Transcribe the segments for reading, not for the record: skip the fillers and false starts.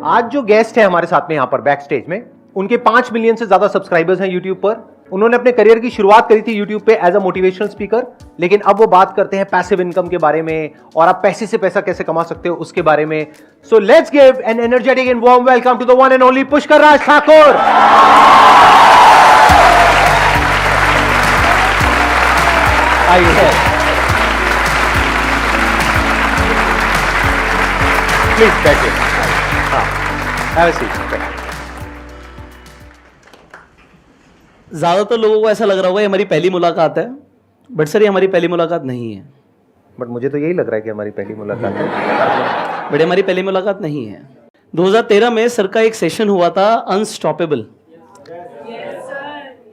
आज जो गेस्ट है हमारे साथ में यहाँ पर बैक स्टेज में, उनके 5 मिलियन से ज्यादा सब्सक्राइबर्स हैं यूट्यूब पर। उन्होंने अपने करियर की शुरुआत करी थी यूट्यूब पे एज अ मोटिवेशनल स्पीकर, लेकिन अब वो बात करते हैं पैसिव इनकम के बारे में और आप पैसे से पैसा कैसे कमा सकते हो उसके बारे में। So let's give an energetic and warm welcome to the one and only Pushkar Raj Thakur. आइए प्लीज बैठिए। हाँ, ज्यादातर लोगों को ऐसा लग रहा होगा ये हमारी पहली मुलाकात है, बट सर ये हमारी पहली मुलाकात नहीं है। बट मुझे तो यही लग रहा है कि हमारी पहली मुलाकात है। बट हमारी पहली मुलाकात नहीं है। 2013 में सर का एक सेशन हुआ था अनस्टॉपेबल,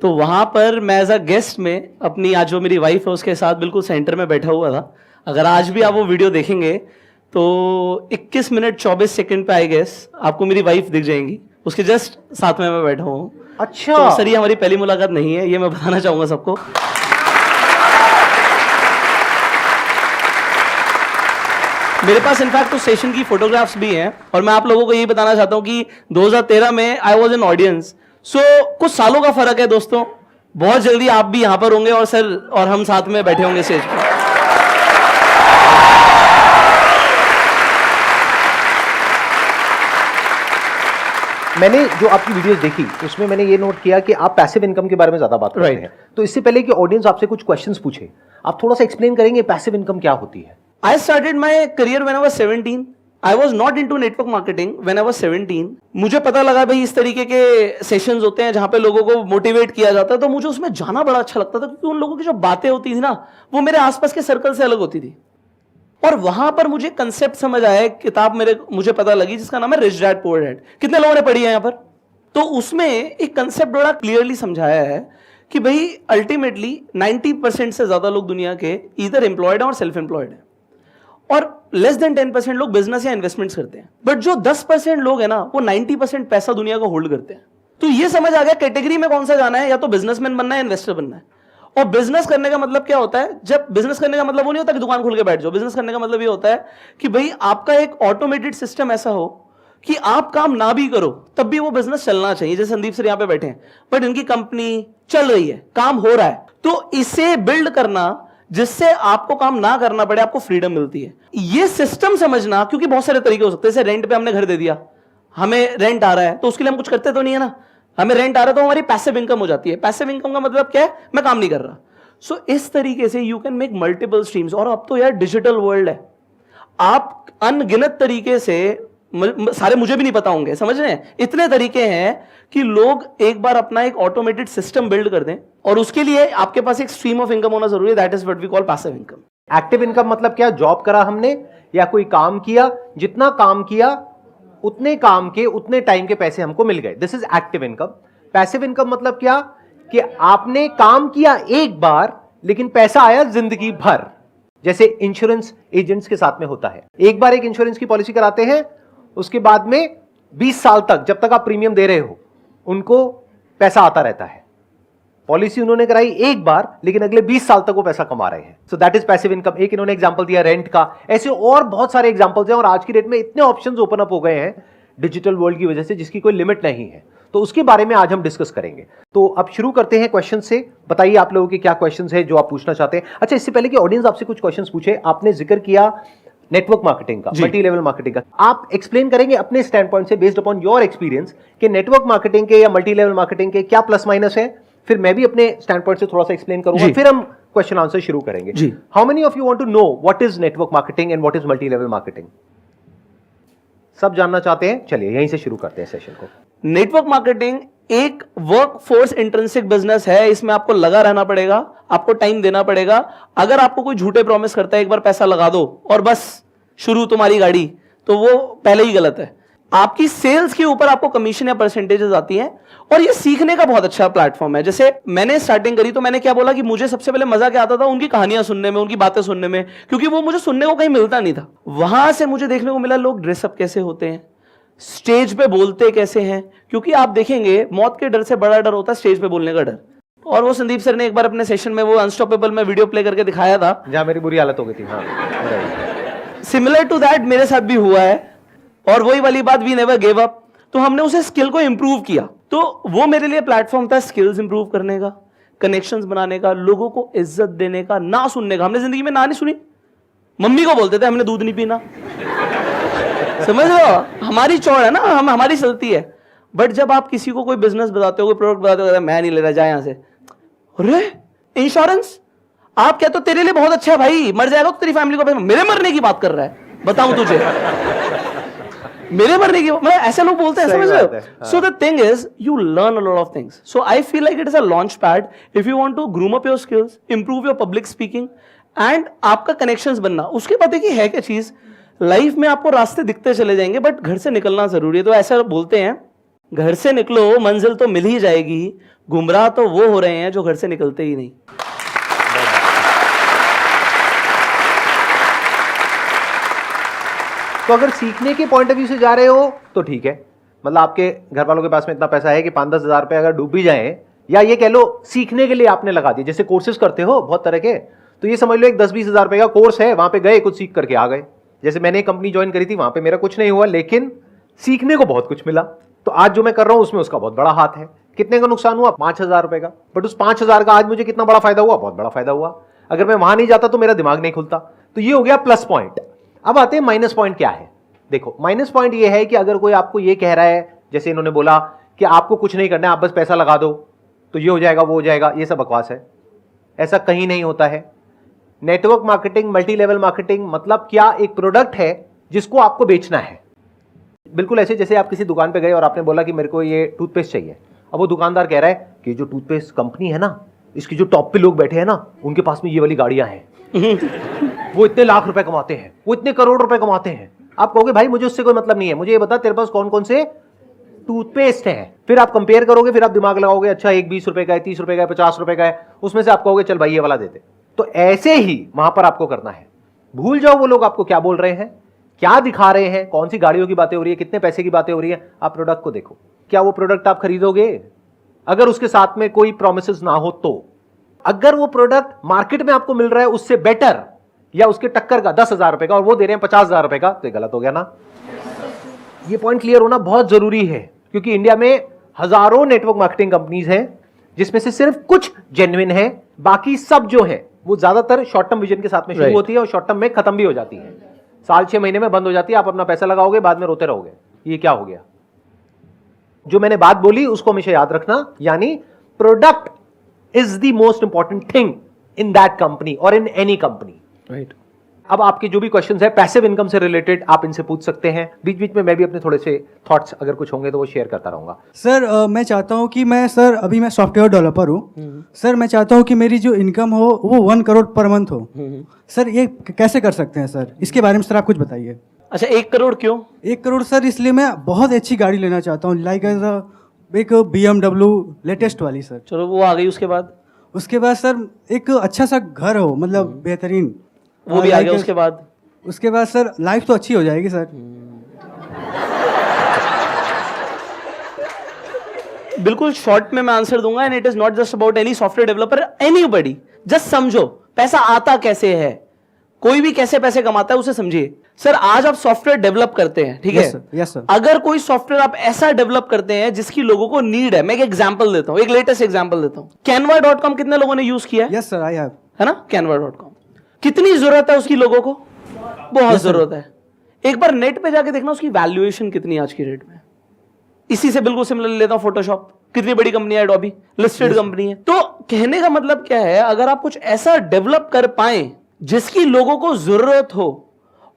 तो वहां पर मैं एज अ गेस्ट में अपनी आज जो मेरी वाइफ है उसके साथ बिल्कुल सेंटर में बैठा हुआ था। अगर आज भी आप वो वीडियो देखेंगे तो 21 मिनट 24 सेकंड पे आई गेस आपको मेरी वाइफ दिख जाएंगी, उसके जस्ट साथ में मैं बैठा हूँ। अच्छा, तो सर ये हमारी पहली मुलाकात नहीं है, ये मैं बताना चाहूंगा सबको। मेरे पास इनफैक्ट तो सेशन की फोटोग्राफ्स भी हैं और मैं आप लोगों को यही बताना चाहता हूँ कि 2013 में आई वॉज एन ऑडियंस। सो कुछ सालों का फर्क है दोस्तों, बहुत जल्दी आप भी यहां पर होंगे और सर और हम साथ में बैठे होंगे स्टेज पर। मैंने जो आपकी वीडियोस देखी उसमें मैंने ये नोट किया कि आप पैसिव इनकम के बारे में ज्यादा बात करते हैं। तो इससे पहले कि ऑडियंस आपसे कुछ क्वेश्चंस पूछे, आप थोड़ा सा एक्सप्लेन करेंगे पैसिव इनकम क्या होती है? I started my career when I was 17. I was not into network marketing when I was 17. मुझे पता लगा भाई इस तरीके के सेशंस होते हैं जहां पे लोगों को मोटिवेट किया जाता है, तो मुझे उसमें जाना बड़ा अच्छा लगता था क्योंकि उन लोगों की जो बातें होती थी ना वो मेरे आसपास के सर्कल से अलग होती थी। और वहां पर मुझे कंसेप्ट समझ आया, किताब मुझे पता लगी जिसका नाम है रिच डैड पुअर डैड। कितने लोगों ने पढ़ी है यहाँ पर? तो उसमें एक कंसेप्ट बड़ा क्लियरली समझाया है कि भाई अल्टीमेटली 90% से ज्यादा लोग दुनिया के इधर एम्प्लॉयड हैं और सेल्फ एम्प्लॉयड हैं, और लेस देन 10% लोग बिजनेस या इन्वेस्टमेंट्स करते हैं। बट जो 10% लोग हैं ना वो 90% पैसा दुनिया का होल्ड करते हैं। तो ये समझ आ गया कैटेगरी में कौन सा जाना है, या तो बिजनेसमैन बनना है, इन्वेस्टर बनना है। और बिजनेस करने का मतलब क्या होता है? जब बिजनेस करने का मतलब वो नहीं होता कि दुकान खोल के बैठ जाओ। बिजनेस करने का मतलब ये होता है कि भाई आपका एक ऑटोमेटेड सिस्टम ऐसा हो कि आप काम ना भी करो तब भी वो बिजनेस चलना चाहिए। जैसे संदीप सर यहाँ पे बैठे हैं, बट इनकी कंपनी चल रही है, काम हो रहा है, तो इसे बिल्ड करना जिससे आपको काम ना करना पड़े, आपको फ्रीडम मिलती है। ये सिस्टम समझना, क्योंकि बहुत सारे तरीके हो सकते हैं। जैसे रेंट पे हमने घर दे दिया, हमें रेंट आ रहा है, तो उसके लिए हम कुछ करते तो नहीं है ना, हमें रेंट आ रहा है तो हमारी पैसिव इनकम हो जाती है। पैसिव इनकम का मतलब क्या है? मैं काम नहीं कर रहा। सो इस तरीके से you can make multiple streams. और अब तो यार डिजिटल वर्ल्ड है, आप अनगिनत तरीके से, सारे मुझे भी नहीं पता होंगे, समझ रहे हैं, इतने तरीके हैं कि लोग एक बार अपना एक ऑटोमेटेड सिस्टम बिल्ड कर दें, और उसके लिए आपके पास एक स्ट्रीम ऑफ इनकम होना जरूरी है। That is what we call passive income. Active income मतलब क्या? जॉब करा हमने या कोई काम किया, जितना काम किया उतने काम के उतने टाइम के पैसे हमको मिल गए, this is active income. Passive income मतलब क्या कि आपने काम किया एक बार लेकिन पैसा आया जिंदगी भर। जैसे इंश्योरेंस एजेंट्स के साथ में होता है, एक बार एक इंश्योरेंस की पॉलिसी कराते हैं, उसके बाद में 20 साल तक जब तक आप प्रीमियम दे रहे हो उनको पैसा आता रहता है। पॉलिसी उन्होंने कराई एक बार लेकिन अगले 20 साल तक वो पैसा कमा रहे हैं। So that is passive income. एक इन्होंने एग्जांपल दिया रेंट का, ऐसे और बहुत सारे एग्जांपल्स हैं। और आज की डेट में इतने ऑप्शंस ओपन अप हो गए हैं डिजिटल वर्ल्ड की वजह से जिसकी कोई लिमिट नहीं है। तो उसके बारे में आज हम डिस्कस करेंगे। तो अब शुरू करते हैं क्वेश्चन से। बताइए आप लोगों के क्या क्वेश्चंस हैं जो आप पूछना चाहते हैं। अच्छा, इससे पहले कि ऑडियंस आपसे कुछ क्वेश्चंस पूछे, आपने जिक्र किया नेटवर्क मार्केटिंग का, मल्टी लेवल मार्केटिंग का। आप एक्सप्लेन करेंगे अपने स्टैंड पॉइंट से, बेस्ड अपॉन योर एक्सपीरियंस, कि नेटवर्क मार्केटिंग के या मल्टी लेवल मार्केटिंग के क्या प्लस माइनस है। फिर मैं भी अपने स्टैंड पॉइंट से थोड़ा सा एक्सप्लेन करूंगा, फिर हम क्वेश्चन आंसर शुरू करेंगे। How many of you want to know what is network marketing and what is multi level marketing? सब जानना चाहते हैं? चलिए यहीं से शुरू करते हैं सेशन को। नेटवर्क मार्केटिंग एक वर्क फोर्स इंट्रिंसिक बिजनेस है। इसमें आपको लगा रहना पड़ेगा, आपको टाइम देना पड़ेगा। अगर आपको कोई झूठे प्रॉमिस करता है एक बार पैसा लगा दो और बस शुरू तुम्हारी गाड़ी, तो वो पहले ही गलत है। आपकी सेल्स के ऊपर आपको कमीशन या परसेंटेजेस आती हैं, और ये सीखने का बहुत अच्छा प्लेटफॉर्म है। जैसे मैंने स्टार्टिंग करी तो मैंने क्या बोला कि मुझे सबसे पहले मजा क्या आता था? उनकी कहानियां सुनने में, उनकी बातें सुनने में, क्योंकि वो मुझे सुनने को कहीं मिलता नहीं था। वहां से मुझे देखने को मिला लोग ड्रेसअप कैसे होते हैं, स्टेज पे बोलते कैसे हैं, क्योंकि आप देखेंगे मौत के डर से बड़ा डर होता है स्टेज पे बोलने का डर। और वो संदीप सर ने एक बार अपने सेशन में वो अनस्टॉपेबल में वीडियो प्ले करके दिखाया था, जहां मेरी बुरी हालत हो गई थी। हाँ, सिमिलर टू दैट मेरे साथ भी हुआ है। और वही वाली बात, वी नेवर गिव अप। तो हमने उसे स्किल को इंप्रूव किया। तो वो मेरे लिए प्लेटफॉर्म था स्किल्स इंप्रूव करने का, कनेक्शंस बनाने का, लोगों को इज्जत देने का, ना सुनने का। हमने जिंदगी में ना नहीं सुनी। मम्मी को बोलते थे हमने दूध नहीं पीना, समझ रहे हो? हमारी चौड़ है ना, हमारी चलती है। बट जब आप किसी को कोई बिजनेस बताते हो, कोई प्रोडक्ट बताते हो, मैं नहीं ले रहा, जा यहां से। अरे इंश्योरेंस, आप कहते हो तेरे लिए बहुत अच्छा है भाई, मर जाएगा तो तेरी फैमिली को, मेरे मरने की बात कर रहा है, बताऊं तुझे? मेरे मरने की, मतलब ऐसे लोग बोलते हैं, समझ रहे हो? So the thing is you learn a lot of things. So I feel like it is a launch pad if you want to groom up your skills, improve your public speaking and आपका connections बनना। उसके बाद देखिए है क्या चीज, life में आपको रास्ते दिखते चले जाएंगे, बट घर से निकलना जरूरी है। तो ऐसा बोलते हैं, घर से निकलो मंजिल तो मिल ही जाएगी, गुमराह तो वो हो रहे हैं जो घर से निकलते ही नहीं। तो अगर सीखने के पॉइंट ऑफ व्यू से जा रहे हो तो ठीक है, मतलब आपके घर वालों के पास में इतना पैसा है कि 5-10 हज़ार रुपए अगर डूब भी जाए, या ये कह लो सीखने के लिए आपने लगा दिया, जैसे कोर्सेज करते हो बहुत तरह के, तो ये समझ लो एक 10-20 हज़ार रुपए का कोर्स है, वहां पे गए, कुछ सीख करके आ गए। जैसे मैंने एक कंपनी ज्वाइन करी थी, वहां पे मेरा कुछ नहीं हुआ, लेकिन सीखने को बहुत कुछ मिला। तो आज जो मैं कर रहा हूं उसमें उसका बहुत बड़ा हाथ है। कितने का नुकसान हुआ? 5,000 रुपए का, बट उस 5,000 का आज मुझे कितना बड़ा फायदा हुआ? बहुत बड़ा फायदा हुआ। अगर मैं वहां नहीं जाता तो मेरा दिमाग नहीं खुलता। तो ये हो गया प्लस पॉइंट। अब आते हैं माइनस पॉइंट क्या है। देखो माइनस पॉइंट ये है कि अगर कोई आपको ये कह रहा है, जैसे इन्होंने बोला कि आपको कुछ नहीं करना है, आप बस पैसा लगा दो तो ये हो जाएगा, वो हो जाएगा, ये सब बकवास है। ऐसा कहीं नहीं होता है। Network marketing, multi level marketing मतलब क्या? एक प्रोडक्ट है जिसको आपको बेचना है। बिल्कुल ऐसे जैसे आप किसी दुकान पे गए और आपने बोला कि मेरे को ये टूथपेस्ट चाहिए। अब वो दुकानदार कह रहा है कि जो टूथपेस्ट कंपनी है ना, इसकी जो टॉप पे लोग बैठे हैं ना, उनके पास में ये वाली गाड़ियां हैं वो इतने लाख रुपए कमाते हैं, वो इतने करोड़ रुपए कमाते हैं। आप कहोगे भाई मुझे उससे कोई मतलब नहीं है, मुझे ये बता तेरे पास कौन कौन से टूथपेस्ट है। फिर आप कंपेयर करोगे, फिर आप दिमाग लगाओगे, अच्छा एक 20 रुपए का है, 30 रुपए का है, 50 रुपए का है, उसमें से आप कहोगे चल भाई ये वाला देते। तो ऐसे ही वहां पर आपको करना है। भूल जाओ वो लोग आपको क्या बोल रहे हैं, क्या दिखा रहे हैं, कौन सी गाड़ियों की बातें हो रही है, कितने पैसे की बातें हो रही है। आप प्रोडक्ट को देखो, क्या वो प्रोडक्ट आप खरीदोगे? अगर उसके साथ में कोई प्रोमिसेस ना हो तो। अगर वो प्रोडक्ट मार्केट में आपको मिल रहा है उससे बेटर या उसके टक्कर का 10,000 रुपए का और वो दे रहे हैं 50,000 रुपए का, तो ये गलत हो गया ना। ये पॉइंट क्लियर होना बहुत जरूरी है, क्योंकि इंडिया में हजारों नेटवर्क मार्केटिंग कंपनीज हैं जिसमें से सिर्फ कुछ जेन्युइन है, बाकी सब जो है वो ज्यादातर शॉर्ट टर्म विजन के साथ में शुरू होती है और शॉर्ट टर्म में खत्म भी हो जाती है। साल 6 महीने में बंद हो जाती है। आप अपना पैसा लगाओगे, बाद में रोते रहोगे ये क्या हो गया। जो मैंने बात बोली उसको हमेशा याद रखना, यानी product is the most important thing in that company और इन एनी कंपनी। राइट। अब आपके जो भी क्वेश्चंस है पैसिव इनकम से रिलेटेड आप इनसे पूछ सकते हैं। बीच बीच में मैं भी अपने थोड़े से थॉट्स अगर कुछ होंगे तो वो शेयर करता रहूंगा। सर मैं चाहता हूँ कि अभी मैं सॉफ्टवेयर डेवलपर हूँ सर। मैं चाहता हूँ कि मेरी जो इनकम हो वो 1 करोड़ पर मंथ हो। सर ये कैसे कर सकते हैं सर? इसके बारे में सर आप कुछ बताइए। अच्छा 1 करोड़ क्यों? 1 करोड़ सर इसलिए मैं बहुत अच्छी गाड़ी लेना चाहता हूँ, लाइक एक BMW लेटेस्ट वाली सर। चलो वो आ गई, उसके बाद? उसके बाद सर एक अच्छा सा घर हो, मतलब बेहतरीन, वो भी आ गया। उसके बाद? उसके बाद सर लाइफ तो अच्छी हो जाएगी सर। बिल्कुल शॉर्ट में मैं आंसर दूंगा, and it is not just about any software developer, anybody. Just समझो पैसा आता कैसे है, कोई भी कैसे पैसे कमाता है उसे समझिए। सर आज आप सॉफ्टवेयर डेवलप करते हैं, ठीक है? Yes sir. अगर कोई सॉफ्टवेयर आप ऐसा डेवलप करते हैं जिसकी लोगों को नीड है, मैं एक एग्जांपल देता हूं, एक लेटेस्ट एग्जांपल देता हूं। canva.com कितने लोगों ने यूज किया है? Yes sir I have. है ना? canva.com कितनी जरूरत है उसकी लोगों को? बहुत जरूरत है। एक बार नेट पे जाके देखना उसकी वैल्यूएशन कितनी आज की रेट में। इसी से बिल्कुल सिमिलर लेता हूं फोटोशॉप, कितनी बड़ी कंपनी है, एडोबी लिस्टेड कंपनी है। तो कहने का मतलब क्या है, अगर आप कुछ ऐसा डेवलप कर पाए जिसकी लोगों को जरूरत हो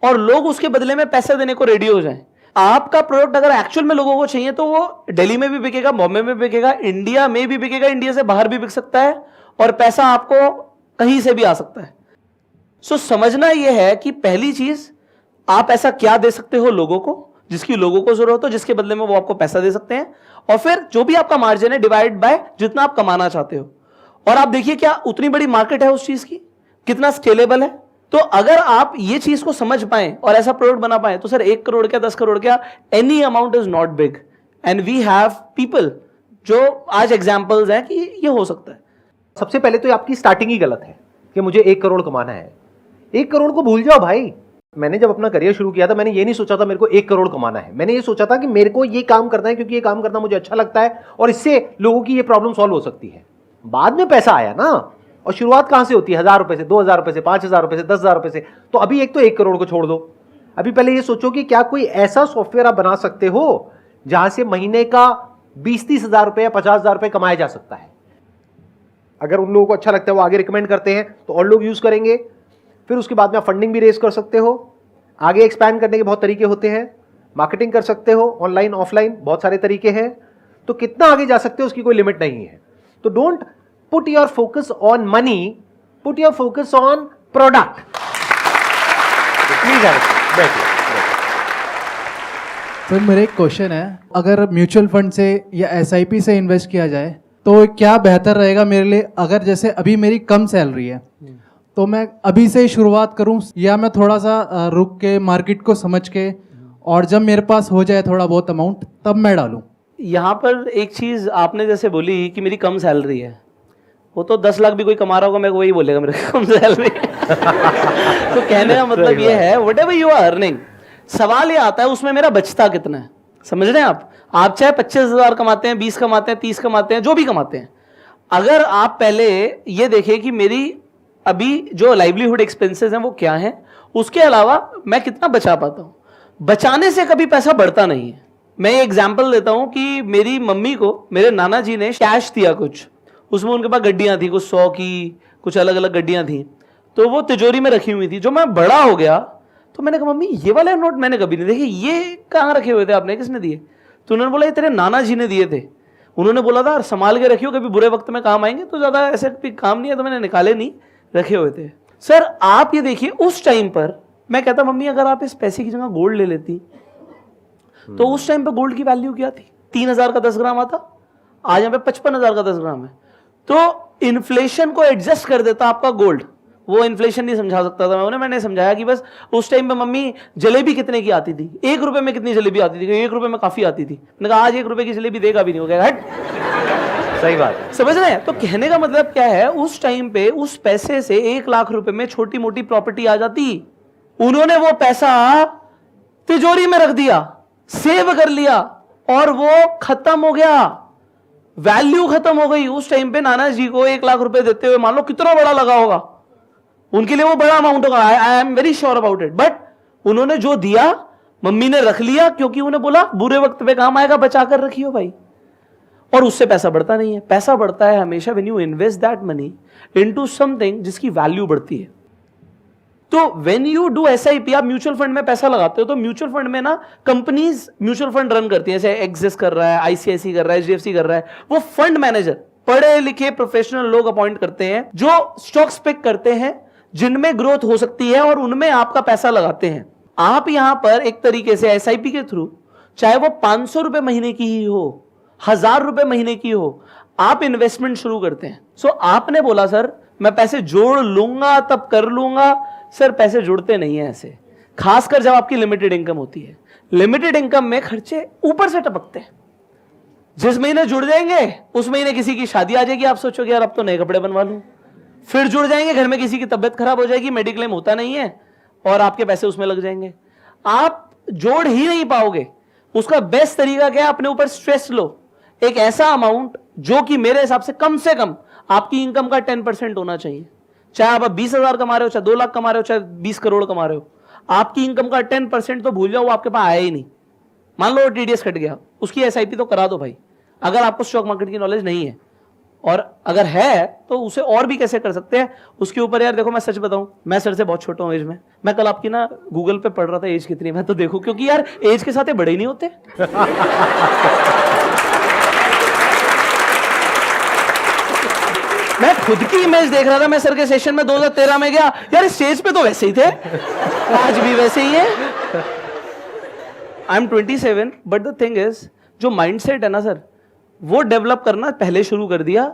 और लोग उसके बदले में पैसे देने को रेडी हो जाएं, आपका प्रोडक्ट अगर एक्चुअल में लोगों को चाहिए तो वो दिल्ली में भी बिकेगा, बॉम्बे में बिकेगा, इंडिया में भी बिकेगा, इंडिया से बाहर भी बिक सकता है, और पैसा आपको कहीं से भी आ सकता है। सो समझना यह है कि पहली चीज, आप ऐसा क्या दे सकते हो लोगों को जिसकी लोगों को जरूरत हो, जिसके बदले में वो आपको पैसा दे सकते हैं, और फिर जो भी आपका मार्जिन है डिवाइड बाय जितना आप कमाना चाहते हो। और आप देखिए क्या उतनी बड़ी मार्केट है उस चीज की, कितना स्केलेबल है। तो अगर आप ये चीज को समझ पाए और ऐसा प्रोडक्ट बना पाए तो सर 1 करोड़ क्या 10 करोड़ क्या, any amount is not big, and we have people जो आज एग्जांपल्स हैं कि ये हो सकता है। सबसे पहले तो आपकी स्टार्टिंग ही गलत है कि मुझे 1 करोड़ कमाना है। 1 करोड़ को भूल जाओ भाई, मैंने जब अपना करियर शुरू किया था, मैंने ये नहीं सोचा था मेरे को 1 करोड़ कमाना है। मैंने ये सोचा था कि मेरे को ये काम करना है क्योंकि ये काम करना मुझे अच्छा लगता है और इससे लोगों की ये प्रॉब्लम सॉल्व हो सकती है। बाद में पैसा आया ना, और शुरुआत कहां से होती है? 1000 रुपए से, 2000 रुपए से, 5000 रुपए से, 10,000 रुपए से। तो अभी एक तो 1 करोड़ को छोड़ दो। अभी पहले ये सोचो कि क्या कोई ऐसा सॉफ्टवेयर आप बना सकते हो जहां से महीने का 20-30 हजार रुपए या 50,000 रुपए कमाया जा सकता है। अगर उन लोगों को अच्छा लगता है, वो आगे रिकमेंड करते हैं, तो और लोग यूज करेंगे। फिर उसके बाद में आप फंडिंग भी रेज कर सकते हो। आगे एक्सपैंड करने के बहुत तरीके होते हैं, मार्केटिंग कर सकते हो, ऑनलाइन ऑफलाइन बहुत सारे तरीके हैं। तो कितना आगे जा सकते हो उसकी कोई लिमिट नहीं है। तो don't put your focus on money, put your focus on product. Please बैठिए। सर मेरा एक क्वेश्चन है, अगर म्यूचुअल फंड से या एसआईपी से इन्वेस्ट किया जाए तो क्या बेहतर रहेगा मेरे लिए? अगर जैसे अभी मेरी कम सैलरी है तो मैं अभी से ही शुरुआत करूं या मैं थोड़ा सा रुक के मार्केट को समझ के और जब मेरे पास हो जाए थोड़ा बहुत अमाउंट तब मैं डालूं? यहाँ पर एक चीज़ आपने जैसे बोली कि मेरी कम सैलरी है, वो तो 10 लाख भी कोई कमा रहा होगा मेरे को वही बोलेगा मेरे को कम सैलरी। तो कहने का मतलब ये है whatever you are earning, सवाल ये आता है उसमें मेरा बचता कितना है। समझ रहे हैं आप चाहे 25,000 कमाते हैं, 20 कमाते हैं, 30 कमाते हैं, जो भी कमाते हैं, अगर आप पहले ये देखें कि मेरी अभी जो लाइवलीहुड एक्सपेंसेस हैं वो क्या हैं, उसके अलावा मैं कितना बचा पाता हूँ। बचाने से कभी पैसा बढ़ता नहीं है। मैं ये एग्जाम्पल देता हूँ कि मेरी मम्मी को मेरे नाना जी ने कैश दिया कुछ, उसमें उनके पास गड्डियाँ थी, कुछ 100 की, कुछ अलग अलग गड्डियाँ थी, तो वो तिजोरी में रखी हुई थी। जो मैं बड़ा हो गया तो मैंने कहा मम्मी ये वाले नोट मैंने कभी नहीं देखे, ये कहाँ रखे हुए थे आपने, किसने दिए? तो उन्होंने बोला ये तेरे नाना जी ने दिए थे, उन्होंने बोला था संभाल के रखियो कभी बुरे वक्त में काम आएंगे। तो ज़्यादा ऐसे काम नहीं है तो मैंने निकाले नहीं, रखे हुए थे। सर आप ये देखिए उस टाइम पर मैं कहता मम्मी अगर आप इस पैसे की जगह गोल्ड ले लेती तो उस टाइम पर गोल्ड की वैल्यू क्या थी? 3,000 का 10 ग्राम आता, आज यहाँ पे 55,000 का 10 ग्राम है। तो इन्फ्लेशन को एडजस्ट कर देता आपका गोल्ड। वो इन्फ्लेशन नहीं समझा सकता था मैंने समझाया कि बस उस टाइम पे मम्मी जलेबी कितने की आती थी, 1 रुपए में कितनी जलेबी आती थी? 1 रुपए में काफी आती थी। मैंने कहा आज 1 रुपए की जलेबी देगा भी नहीं, हो गया हट। सही बात है। समझ रहे हैं? तो कहने का मतलब क्या है, उस टाइम पे उस पैसे से 1 लाख रुपए में छोटी मोटी प्रॉपर्टी आ जाती। उन्होंने वो पैसा तिजोरी में रख दिया, सेव कर लिया और वो खत्म हो गया, वैल्यू खत्म हो गई। उस टाइम पे नाना जी को 1 लाख रुपए देते हुए मान लो कितना बड़ा लगा होगा, उनके लिए वो बड़ा अमाउंट होगा, I am very sure about it. But उन्होंने जो दिया मम्मी ने रख लिया, क्योंकि उन्हें बोला बुरे वक्त पे काम आएगा, बचा कर रखियो भाई। और उससे पैसा बढ़ता नहीं है। पैसा बढ़ता है हमेशा when you invest that money into something जिसकी वैल्यू बढ़ती है। तो व्हेन यू डू एसआईपी, आप म्यूचुअल फंड में पैसा लगाते हो तो म्यूचुअल फंड में ना कंपनीज म्यूचुअल फंड रन करती है, जैसे एक्सिस कर रहा है, आईसीआईसी कर रहा है, एचडीएफसी कर रहा है। वो फंड मैनेजर पढ़े लिखे प्रोफेशनल लोग अपॉइंट करते हैं जो स्टॉक्स पिक करते हैं जिनमें ग्रोथ हो सकती है और उनमें आपका पैसा लगाते हैं। आप यहां पर एक तरीके से एसआईपी के थ्रू, चाहे वो 500 रुपए महीने की ही हो, 1000 रुपए महीने की हो, आप इन्वेस्टमेंट शुरू करते हैं। सो आपने बोला सर मैं पैसे जोड़ लूंगा तब कर लूंगा। सर पैसे जुड़ते नहीं है ऐसे, खासकर जब आपकी लिमिटेड इनकम होती है। लिमिटेड इनकम में खर्चे ऊपर से टपकते हैं। जिस महीने जुड़ जाएंगे उस महीने किसी की शादी आ जाएगी, आप सोचोगे यार अब तो नए कपड़े बनवा लूं। फिर जुड़ जाएंगे, घर में किसी की तबियत खराब हो जाएगी, मेडिक्लेम होता नहीं है और आपके पैसे उसमें लग जाएंगे। आप जोड़ ही नहीं पाओगे। उसका बेस्ट तरीका क्या है, अपने ऊपर स्ट्रेस लो। एक ऐसा अमाउंट जो कि मेरे हिसाब से कम आपकी इनकम का 10% होना चाहिए। चाहे आप 20,000 कमा रहे हो, चाहे 2 लाख कमा रहे हो, चाहे 20 करोड़ कमा रहे हो, आपकी इनकम का 10% तो भूल जाओ, वो आपके पास आया ही नहीं। मान लो टीडीएस कट गया, उसकी एसआईपी तो करा दो भाई, अगर आपको स्टॉक मार्केट की नॉलेज नहीं है। और अगर है तो उसे और भी कैसे कर सकते हैं उसके ऊपर। यार देखो मैं सच बताऊं, मैं सर से बहुत छोटा हूं एज में। मैं कल आपकी ना गूगल पे पढ़ रहा था एज कितनी, मैं तो देखो क्योंकि यार एज के साथ बड़े ही नहीं होते। मैं खुद की इमेज देख रहा था, मैं सर के सेशन में 2013 में गया, यार स्टेज पे तो वैसे ही थे, आज भी वैसे ही है। I am 27 but the thing is जो माइंडसेट है ना सर, वो डेवलप करना पहले शुरू कर दिया।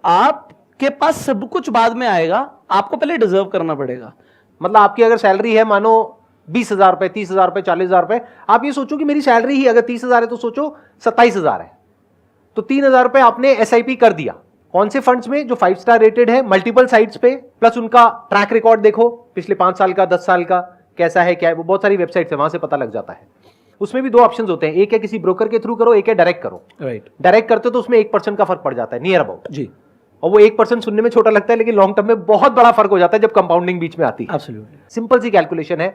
आपके पास सब कुछ बाद में आएगा, आपको पहले डिजर्व करना पड़ेगा। मतलब आपकी अगर सैलरी है मानो 20,000 रुपए, 30,000 रुपए, 40,000 रुपए, आप ये सोचो कि मेरी सैलरी ही अगर 30,000 है तो सोचो 27,000 है, तो 3,000 रुपए आपने एसआईपी कर दिया। कौन से फंड्स में? जो 5 स्टार रेटेड है, मल्टीपल साइट्स पे, प्लस उनका ट्रैक रिकॉर्ड देखो पिछले 5 साल का, 10 साल का, कैसा है क्या है, वो बहुत सारी वेबसाइट्स है, वहां से पता लग जाता है। उसमें भी दो ऑप्शंस होते हैं, एक है किसी ब्रोकर के थ्रू करो, एक है डायरेक्ट करो। राइट, डायरेक्ट करते हो तो उसमें 1% का फर्क पड़ जाता है, नियर अबाउट जी, और वो 1% सुनने में छोटा लगता है, लेकिन लॉन्ग टर्म में बहुत बड़ा फर्क हो जाता है जब कंपाउंडिंग बीच में आती है। एब्सोल्युटली। सिंपल सी कैलकुलेशन है।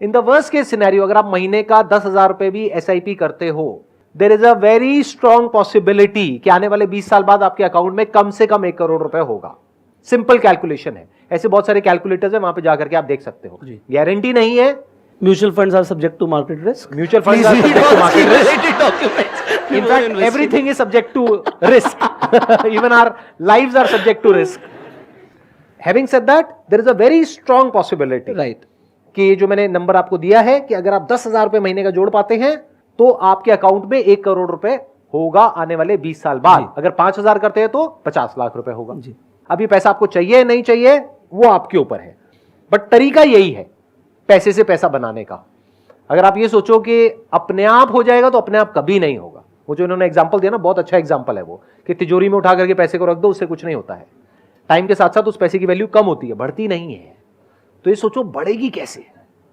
In the worst case scenario, अगर आप महीने का 10,000 रुपए भी SIP करते हो, there is a very strong possibility कि आने वाले 20 साल बाद आपके अकाउंट में कम से कम 1 करोड़ रुपए होगा। सिंपल कैलकुलेशन है। ऐसे बहुत सारे कैलकुलेटर्स है, वहां पे जाकर के आप देख सकते हो। गारंटी नहीं है। Mutual funds are subject to market risk. Mutual funds are subject to market risk. In fact, everything is subject to risk. Even our lives are subject to risk. Having said that, there is a very strong possibility. Right, कि ये जो मैंने number आपको दिया है कि अगर आप 10,000 रुपए महीने का जोड़ पाते हैं तो आपके अकाउंट में 1 करोड़ रुपए होगा आने वाले 20 साल बाद। अगर 5,000 करते हैं तो 50 लाख रुपए होगा। जी। अब ये पैसा आपको चाहिए नहीं चाहिए वो आपके ऊपर है, बट तरीका यही है पैसे से पैसा बनाने का। अगर आप ये सोचो कि अपने आप हो जाएगा तो अपने आप कभी नहीं होगा। वो जो इन्होंने एग्जांपल दिया ना, बहुत अच्छा एग्जांपल है वो, कि तिजोरी में उठा करके पैसे को रख दो, उससे कुछ नहीं होता है। टाइम के साथ साथ उस पैसे की वैल्यू कम होती है, बढ़ती नहीं है। तो ये सोचो बढ़ेगी कैसे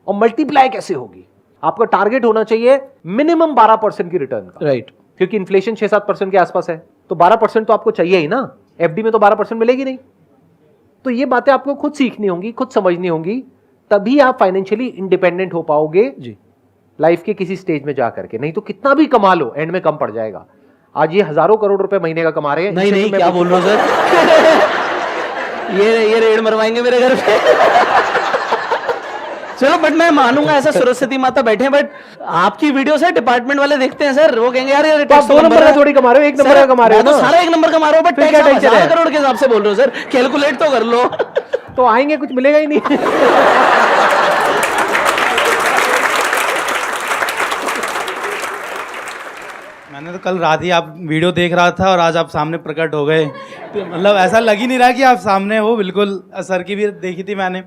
और मल्टीप्लाई कैसे होगी। आपका टारगेट होना चाहिए मिनिमम 12% की रिटर्न का। राइट, क्योंकि इन्फ्लेशन 6-7% के आसपास है, तो 12% तो आपको चाहिए ही ना। FD में तो 12% मिलेगी नहीं। तो ये बातें आपको खुद सीखनी होंगी, खुद समझनी होंगी, तभी आप फाइनेंशियली इंडिपेंडेंट हो पाओगे जी, लाइफ के किसी स्टेज में जाकर के। नहीं तो कितना भी कमा लो, एंड में कम पड़ जाएगा। आज ये हजारों करोड़ रुपए महीने का कमा रहे हैं। नहीं इससे नहीं, तो मैं क्या बोल रहे हो सर? ये रेड मरवाएंगे मेरे घर पे। चलो, बट मैं मानूंगा ऐसा सरस्वती माता बैठे हैं, बट आपकी वीडियो से डिपार्टमेंट वाले देखते हैं सर, वो कहेंगे यार ये तो आप 2 नंबर का थोड़ी कमा रहे हो, 1 नंबर का कमा रहे हो तो ना। सारा 1 नंबर कमा रहे हो, बट फिर क्या टेंशन है? 1000 करोड़ के हिसाब से बोल रहे हो सर, कैलकुलेट तो कर लो। तो आएंगे, कुछ मिलेगा ही नहीं। मैंने तो कल रात ही आप वीडियो देख रहा था और आज आप सामने प्रकट हो गए, तो मतलब ऐसा लग ही नहीं रहा कि आप सामने हो। बिल्कुल, सर की भी देखी थी मैंने।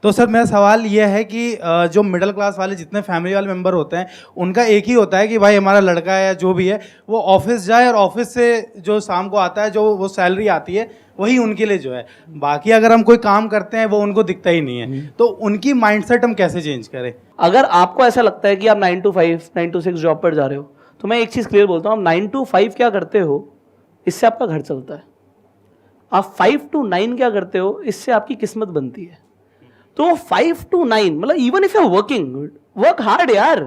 तो सर मेरा सवाल ये है कि जो मिडिल क्लास वाले जितने फैमिली वाले मेंबर होते हैं, उनका एक ही होता है कि भाई हमारा लड़का है या जो भी है वो ऑफिस जाए और ऑफिस से जो शाम को आता है, जो वो सैलरी आती है वही उनके लिए जो है। बाकी अगर हम कोई काम करते हैं वो उनको दिखता ही नहीं है। तो उनकी माइंडसेट हम कैसे चेंज करें? अगर आपको ऐसा लगता है कि आप 9 to 5, 9 to 6 जॉब पर जा रहे हो, तो मैं एक चीज़ क्लियर बोलता हूँ, आप 9 to 5 क्या करते हो, इससे आपका घर चलता है। आप 5 to 9 क्या करते हो, इससे आपकी किस्मत बनती है। तो 5 to 9 मतलब even if you are working, work hard यार।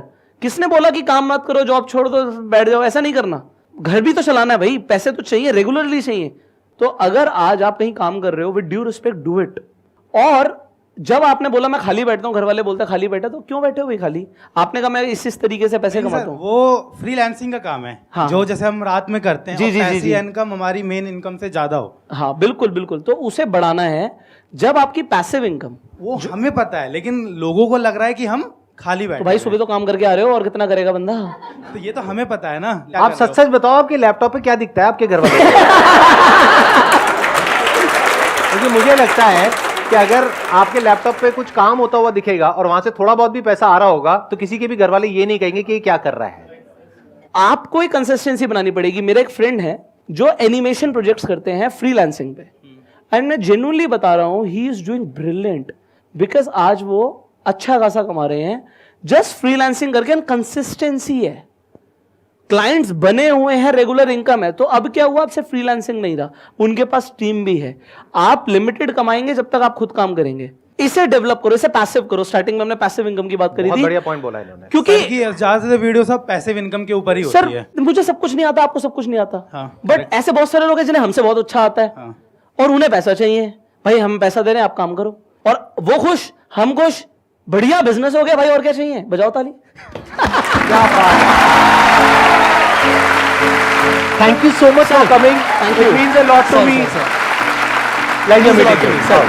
किसने बोला कि काम मत करो, जॉब छोड़ दो, बैठ जाओ? ऐसा नहीं करना। घर भी तो चलाना है भाई, पैसे तो चाहिए, रेगुलरली चाहिए। तो अगर आज आप कहीं काम कर रहे हो, with due respect do it. और जब आपने बोला मैं खाली बैठता हूँ, घर वाले बोलते हैं खाली बैठा, तो क्यों बैठे हो भाई खाली? आपने कहा मैं इस तरीके से पैसे कमाता हूँ। वो फ्रीलांसिंग का काम है। हाँ। जो जैसे हम रात में करते हैं, जी, जी, जी, जी। इनकम हमारी मेन इनकम से ज्यादा हो। हाँ बिल्कुल बिल्कुल, तो उसे बढ़ाना है। जब आपकी पैसिव इनकम, वो हमें पता है, लेकिन लोगों को लग रहा है कि हम खाली बैठे तो भाई हैं। सुबह तो काम करके आ रहे हो, और कितना करेगा बंदा? तो ये तो हमें पता है ना। आप सच सच बताओ, आपके लैपटॉप पे क्या दिखता है आपके घर वाले? क्योंकि मुझे लगता है कि अगर आपके लैपटॉप पे कुछ काम होता हुआ दिखेगा और वहां से थोड़ा बहुत भी पैसा आ रहा होगा, तो किसी के भी घर वाले ये नहीं कहेंगे कि ये क्या कर रहा है। आपको एक कंसिस्टेंसी बनानी पड़ेगी। मेरा एक फ्रेंड है जो एनिमेशन प्रोजेक्ट्स करते हैं फ्रीलांसिंग पे, एंड मैं जेन्युइनली बता रहा हूं, he is doing brilliant, because आज वो अच्छा खासा कमा रहे हैं जस्ट फ्रीलांसिंग करके। कंसिस्टेंसी है, क्लाइंट्स बने हुए हैं, रेगुलर इनकम है। तो अब क्या हुआ, अब सिर्फ फ्रीलांसिंग नहीं रहा, उनके पास टीम भी है। आप लिमिटेड कमाएंगे जब तक आप खुद काम करेंगे। इसे डेवलप करो, इसे पैसिव करो। स्टार्टिंग में हमने पैसिव इनकम की बात करी बहुत थी। बढ़िया पॉइंट बोला इन्होंने। क्योंकि ज्यादातर वीडियो सब पैसिव इनकम के ऊपर ही सर होती है। मुझे सब कुछ नहीं आता, आपको सब कुछ नहीं आता, हाँ, बट ऐसे बहुत सारे लोग हैं जिन्हें हमसे बहुत अच्छा आता है। हाँ। और उन्हें पैसा चाहिए। भाई हम पैसा दे रहे हैं, आप काम करो, और वो खुश, हम खुश, बढ़िया बिजनेस हो गया भाई। और क्या चाहिए? बजाओ ताली। क्या बात है। Thank you so much for coming. Thank It you. means a lot to Sir, me. sir, Pleasure Means a lot meeting to you. me, sir.